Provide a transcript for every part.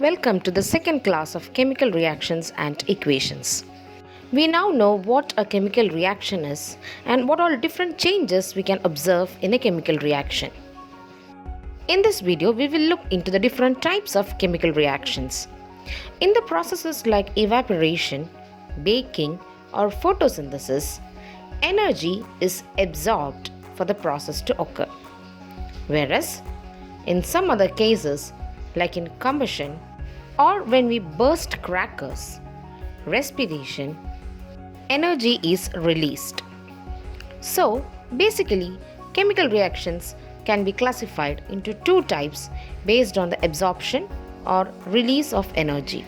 Welcome to the second class of chemical reactions and equations. We now know what a chemical reaction is and what all different changes we can observe in a chemical reaction. In this video, we will look into the different types of chemical reactions. In the processes like evaporation, baking, or photosynthesis, energy is absorbed for the process to occur. Whereas, in some other cases, like in combustion or when we burst crackers, respiration, energy is released. So, basically, chemical reactions can be classified into two types based on the absorption or release of energy.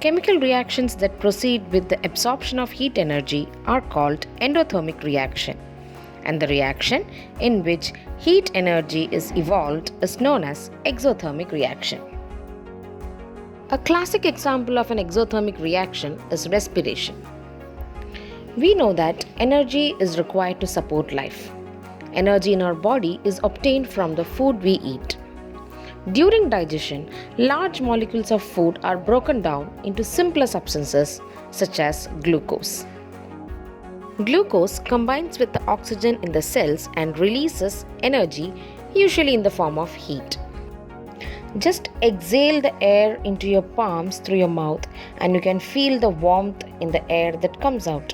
Chemical reactions that proceed with the absorption of heat energy are called endothermic reaction, and the reaction in which heat energy is evolved is known as exothermic reaction. A classic example of an exothermic reaction is respiration. We know that energy is required to support life. Energy in our body is obtained from the food we eat. During digestion, large molecules of food are broken down into simpler substances such as glucose. Glucose combines with the oxygen in the cells and releases energy, usually in the form of heat. Just exhale the air into your palms through your mouth and you can feel the warmth in the air that comes out.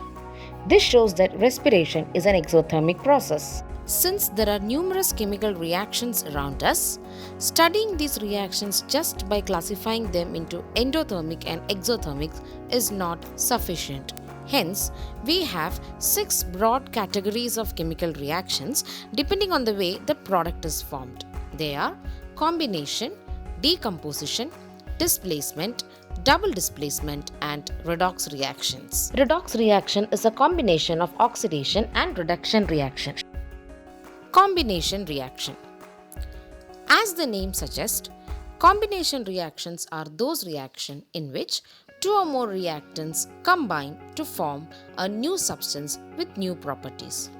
This shows that respiration is an exothermic process. Since there are numerous chemical reactions around us, studying these reactions just by classifying them into endothermic and exothermic is not sufficient. Hence, we have 6 broad categories of chemical reactions depending on the way the product is formed. They are combination, decomposition, displacement, double displacement, and redox reactions. Redox reaction is a combination of oxidation and reduction reaction. Combination reaction. As the name suggests, combination reactions are those reactions in which 2 or more reactants combine to form a new substance with new properties.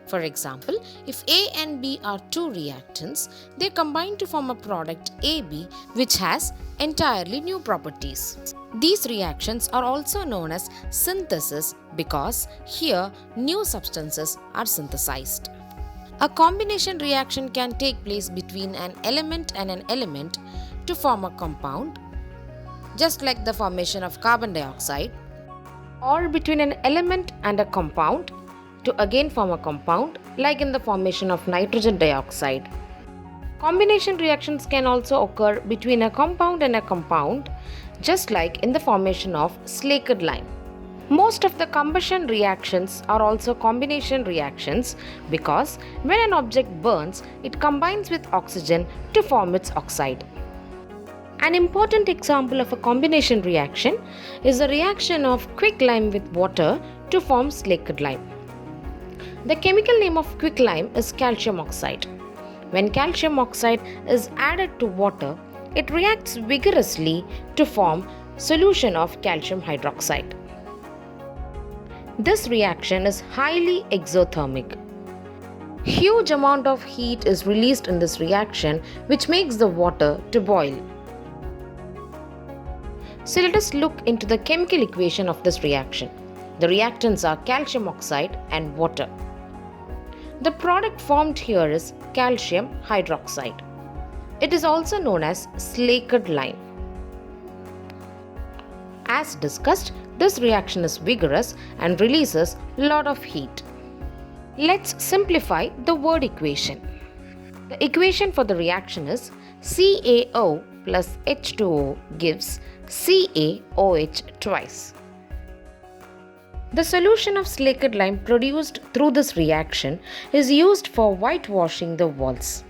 For example, if A and B are 2 reactants, they combine to form a product AB which has entirely new properties. These reactions are also known as synthesis because here new substances are synthesized. A combination reaction can take place between an element and an element to form a compound, just like the formation of carbon dioxide, or between an element and a compound to again form a compound, like in the formation of nitrogen dioxide. Combination reactions can also occur between a compound and a compound, just like in the formation of slaked lime. Most of the combustion reactions are also combination reactions because when an object burns, it combines with oxygen to form its oxide. An important example of a combination reaction is the reaction of quicklime with water to form slaked lime. The chemical name of quicklime is calcium oxide. When calcium oxide is added to water, it reacts vigorously to form solution of calcium hydroxide. This reaction is highly exothermic. Huge amount of heat is released in this reaction which makes the water to boil. So let us look into the chemical equation of this reaction. The reactants are calcium oxide and water. The product formed here is calcium hydroxide. It is also known as slaked lime. As discussed, this reaction is vigorous and releases a lot of heat. Let's simplify the word equation. The equation for the reaction is CaO plus H2O gives CaOH twice. The solution of slaked lime produced through this reaction is used for whitewashing the walls.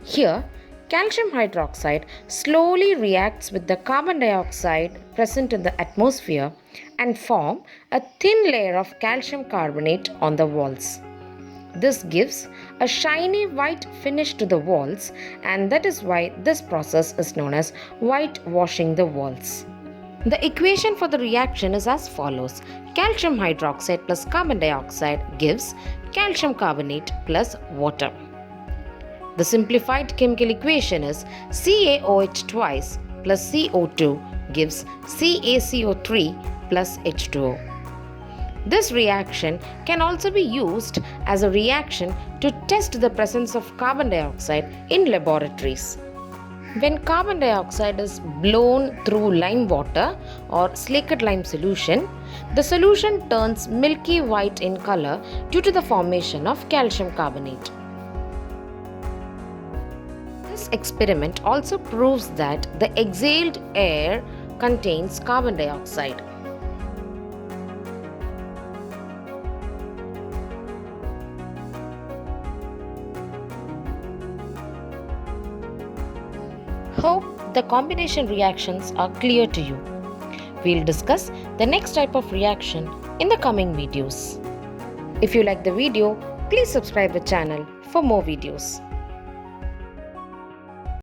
Here, calcium hydroxide slowly reacts with the carbon dioxide present in the atmosphere and form a thin layer of calcium carbonate on the walls. This gives a shiny white finish to the walls, and that is why this process is known as whitewashing the walls. The equation for the reaction is as follows. Calcium hydroxide plus carbon dioxide gives calcium carbonate plus water. The simplified chemical equation is CaOH twice plus CO2 gives CaCO3 plus H2O. This reaction can also be used as a reaction to test the presence of carbon dioxide in laboratories. When carbon dioxide is blown through lime water or slaked lime solution, the solution turns milky white in color due to the formation of calcium carbonate. This experiment also proves that the exhaled air contains carbon dioxide. Hope the combination reactions are clear to you. We'll discuss the next type of reaction in the coming videos. If you like the video, please subscribe the channel for more videos.